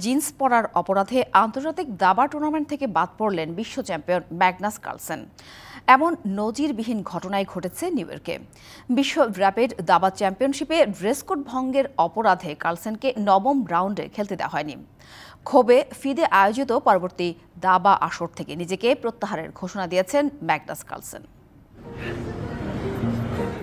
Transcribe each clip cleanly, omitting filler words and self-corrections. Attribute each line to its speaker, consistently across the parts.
Speaker 1: Jeans পরার অপরাধে আন্তর্জাতিক দাবা টুর্নামেন্ট থেকে বাদ পড়লেন বিশ্ব চ্যাম্পিয়ন ম্যাগনাস কার্লসেন। এমন নজিরবিহীন ঘটনাই ঘটেছে নিউ ইয়র্কে। বিশ্ব র্যাপিড দাবা চ্যাম্পিয়নশিপে ড্রেস কোড ভঙ্গের অপরাধে কার্লসেনকে নবম রাউন্ডে খেলতে দেওয়া হয়নি। ক্ষোভে ফিদে আয়োজিত পরবর্তী দাবা আসর থেকে নিজেকে প্রত্যাহারের ঘোষণা দিয়েছেন ম্যাগনাস কার্লসেন।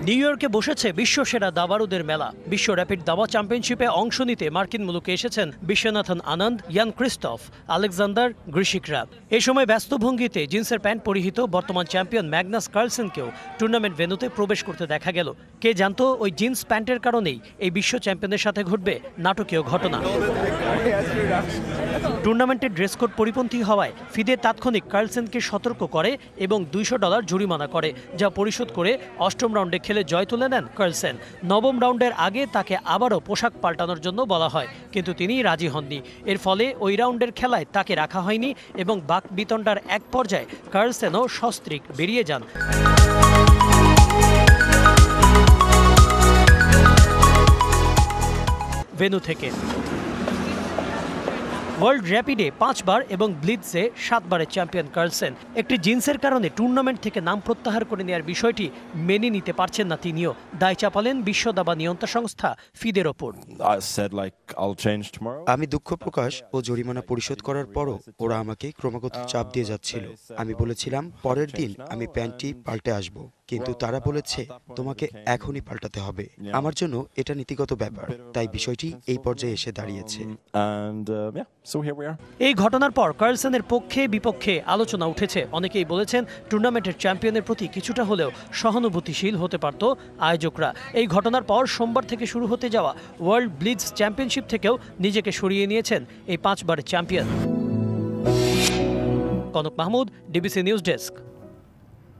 Speaker 2: নিউ ইয়র্কে বসেছে বিশ্বসেরা দাবাড়ুদের মেলা। বিশ্ব র্যাপিড দাবা চ্যাম্পিয়নশিপে অংশ নিতে মার্কিন মুলুকে এসেছেন বিশ্বনাথন আনন্দ, ইয়ান ক্রিস্টফ, আলেকজান্ডার গ্রিশিকরা। এ সময় ব্যস্ত ভঙ্গিতে জিন্সের প্যান্ট পরিহিত বর্তমান চ্যাম্পিয়ন ম্যাগনাস কার্লসেনকেও টুর্নামেন্ট ভেন্যুতে প্রবেশ করতে দেখা গেল। কে জানতো ওই জিন্স প্যান্টের কারণেই এই বিশ্ব চ্যাম্পিয়নের সাথে ঘটবে নাটকীয় ঘটনা। টুর্নামেন্টের ড্রেস কোড পরিপন্থী হওয়ায় ফিদে তাৎক্ষণিক কার্লসেনকে সতর্ক করে এবং $200 জরিমানা করে, যা পরিশোধ করে অষ্টম রাউন্ডে খেলে জয় তুলে নেন কার্লসেন। নবম রাউন্ডের আগে তাকে আবারও পোশাক পাল্টানোর জন্য বলা হয়, কিন্তু তিনি রাজি হননি। এর ফলে ওই রাউন্ডের খেলায় তাকে রাখা হয়নি এবং বাকবিতণ্ডার এক পর্যায়ে কার্লসেনও সস্ত্রীক বেরিয়ে যান। ভেন্যু থেকে ওয়ার্ল্ড র্যাপিডে 5 বার এবং ব্লিটজে 7 বারের চ্যাম্পিয়ন কার্লসেন একটি জিন্সের কারণে টুর্নামেন্ট থেকে নাম প্রত্যাহার করে নেওয়ার বিষয়টি মেনে নিতে পারছেন না তিনিও। দায় চাপালেন বিশ্ব দাবা নিয়ন্ত্রণ সংস্থা ফিদের ওপর।
Speaker 3: আমি দুঃখ প্রকাশ ও জরিমানা পরিশোধ করার পরও ওরা আমাকে ক্রমাগত চাপ দিয়ে যাচ্ছিল। আমি বলেছিলাম পরের দিন আমি প্যান্টটি পাল্টে আসব, কিন্তু তারা বলেছে তোমাকে এখনই পাল্টাতে হবে। আমার জন্য এটা নীতিগত ব্যাপার, তাই বিষয়টি এই পর্যায়ে এসে দাঁড়িয়েছে।
Speaker 2: এই ঘটনার পর কার্লসেনের পক্ষে বিপক্ষে আলোচনা উঠেছে। অনেকেই বলেছেন টুর্নামেন্টের চ্যাম্পিয়নের প্রতি কিছুটা হলেও সহানুভূতিশীল হতে পারত আয়োজকরা। এই ঘটনার পর সোমবার থেকে শুরু হতে যাওয়া ওয়ার্ল্ড ব্লিটজ চ্যাম্পিয়নশিপ থেকেও নিজেকে সরিয়ে নিয়েছেন এই 5 বারের champion. Kanak Mahmud, DBC news desk.